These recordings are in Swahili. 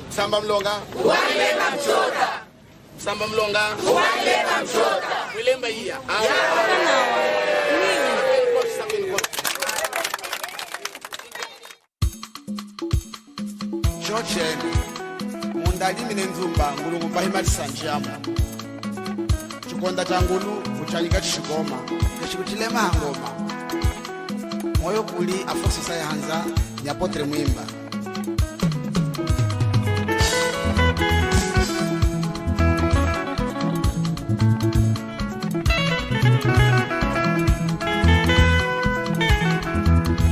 Samba Mlonga Waleba Mchota. Samba Mlonga Waleba Mchota. Wilemba iya George mundalimi nenzumba ngulungu mpahimali sanjiamu chikonda changulu kuchanyika chishikoma kechikuchilema hangoma moyo kuli afoso sayanza nyapotre mwimba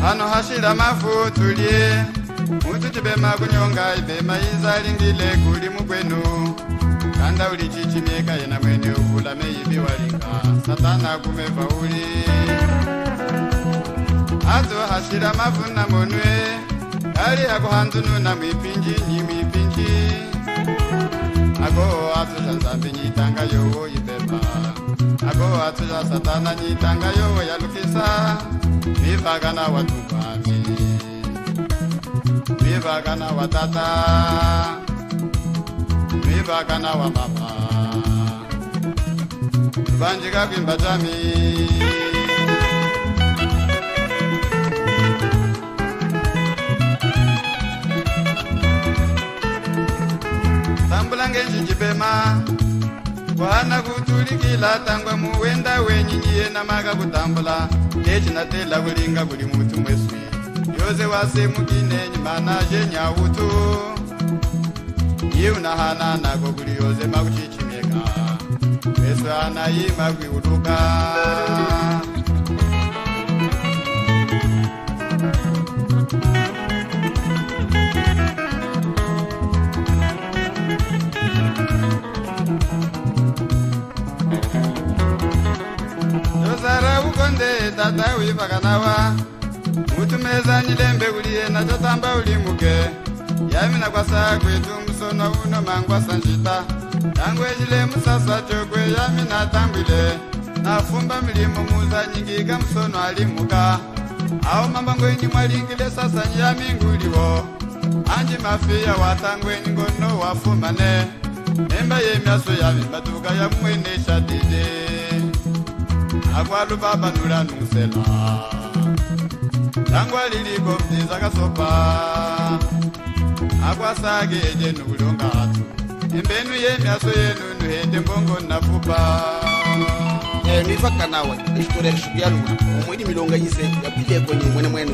hano hashira mafutulie mututibema kunyonga ibema izalingile kuli mukwenu kanda uli chichimeka yena mwene uvulame ibi walinga satana kumeva uli azo hashira mafuna monwe kali akuhanzunu na mwipinji ni mwipinji ako atuja nzambi nyitanga yowo ibema ako atuja satana nyitanga yowo yalukisa vivagana watupami vivagana watata vivagana wa mama vanjika kwimbatami tambulange njijipema kwana kutulikila tangwa muwenda wenyinyiye na maga kutambula nechinatela kulinga kuli mutu mweswi yoze wase mukine nyimana jenyautu yiunahana nako kuli yoze makuchichimeka mweswi anayima kwiuluka yozara ukonde tata wivakanawa mutumeza nilembe uliye nacho tamba ulimuke yamina kwasa kwetu musono uno mangwa sanjita tangu ejile musasa chokwe yamina tambwile nafumba milimo muza nyingika musono alimuka ao mambangweni mwalingile sasa nyaminguliwo anji mafia watangweni ngono wafumane nemba yemyaso yavimbatuka ya mwene shadide akwalu baba nula nusela tangwa liliko mtiza kasopa akwasage eje nulonga atu embenu yemyaso yenu nuhende mbongo nafupa mifaka nawe ishitore lishubialuma umwidi milonga yise yapile kwenye mwene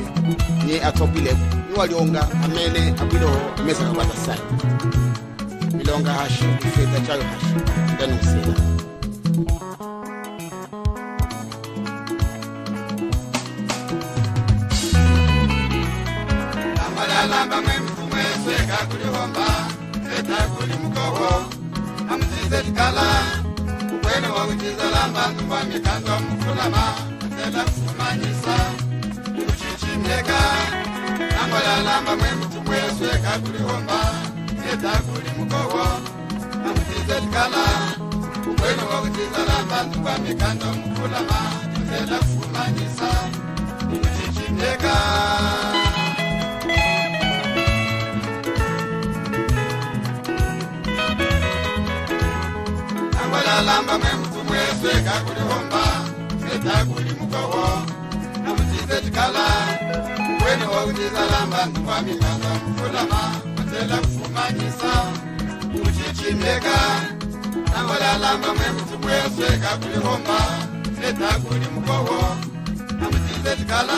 ni atopile ni walionga amene apilo mesa kabata sai milonga hashi ifeta chayo hashi ndani usila amalamba mwemutu mwesweka kulihomba eta kuli mukoho amuzize tikala ukwene wakuchiza lamba ntumba mikando mufulama atela kufumanyisa ikuchichimeka amalamba mwemutu mwesweka kulihomba eta kuli mukoho amuzize tikala ukwene wakuchiza lamba ntumba mikando mufulama atela kufumanyisa ikuchichimeka lamba mwemutu mwesweka kulihomba eta kuli mukoho amuzize tikala ukwene wakuchiza lamba ntumba mikando mufulama atela kufumanyisa ikuchichimeka lamba mwemutu mwesweka kulihomba eta kuli mukoho amuzize tikala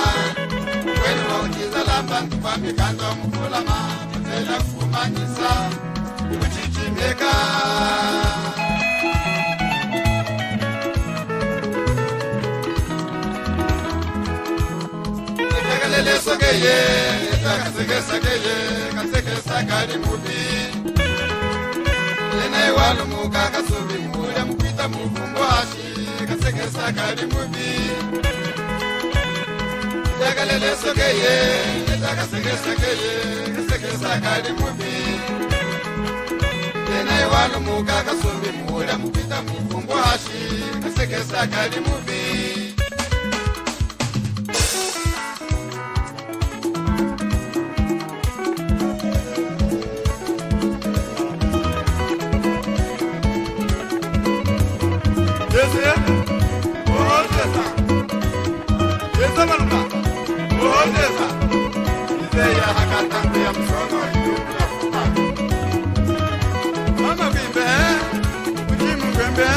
ukwene wakuchiza lamba ntumba mikando mufulama atela kufumanyisa ikuchichimeka lele sogeye kaseke sakali mubi lena iwalu muka kasubi muya mukwita mufumbo hashi kaseke sakali mubi lele sogeye kaseke sakali mubi lena iwalu muka kasubi muya mukwita mufumbo hashi kaseke sakali mubi ya hakatangu ya msono yukula fuka mama bimbe ujimu bimbe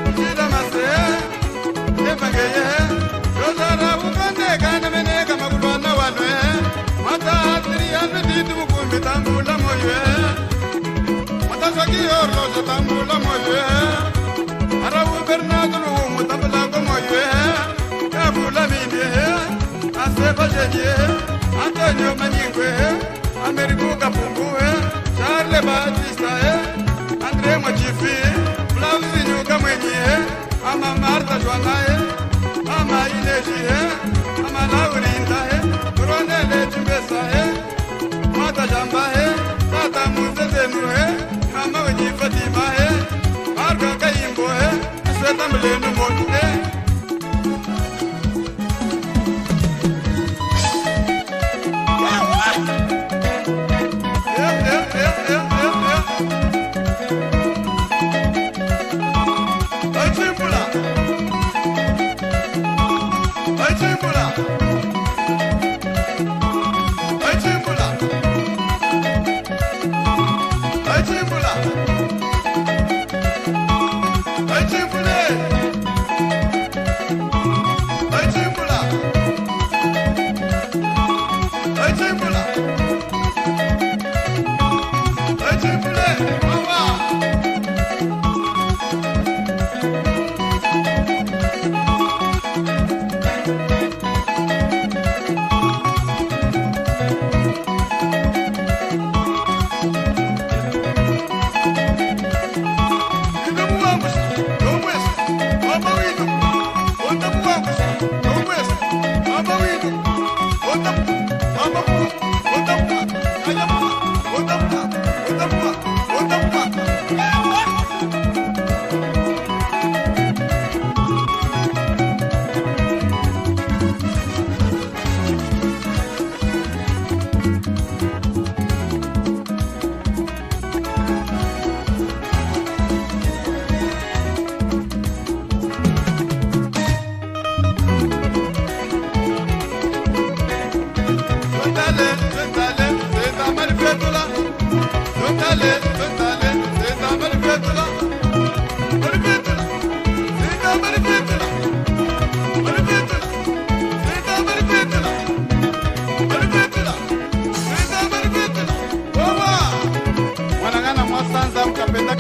ujida mase ebangeye rozara ukonde kana meneka magulwana wanwe mata atri anu ditu mukumbi tambula moywe mata swaki orlo tambula moywe arawu bernadulu mutambula ko moywe kabula minde asepa jeje Antonio Maningwe Americo Kapungue Charles Batista André Mochifi Flavio Kamwenye Ama Marta Joanae Ama Ineji Ama Laurinda Ronele Timbesa Mata Jamba Tata Muzezenu Mama Wenye Fatima Marga Kayimbo Sveta Mlenu Mote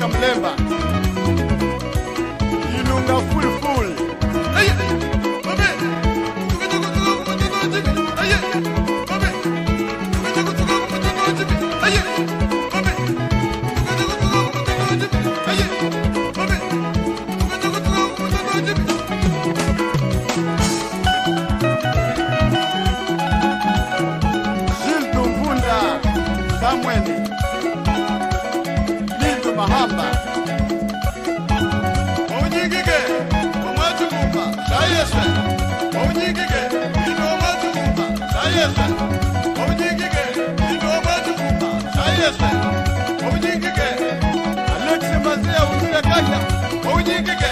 Mlemba Ilunga full Aye Babe Aye Babe Aye Babe Aye Babe Zildu Mbunda Kamweni Mahamba Onyigige Omachumba Sayesa Onyigige Omachumba Sayesa Onyigige Omachumba Sayesa Onyigige Alexi Mazia Unira Kasha Onyigige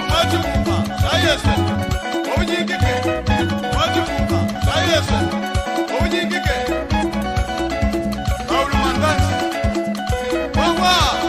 Omachumba Sayesa Onyigige Omachumba Sayesa Onyigige Paulo Mandansi Wow.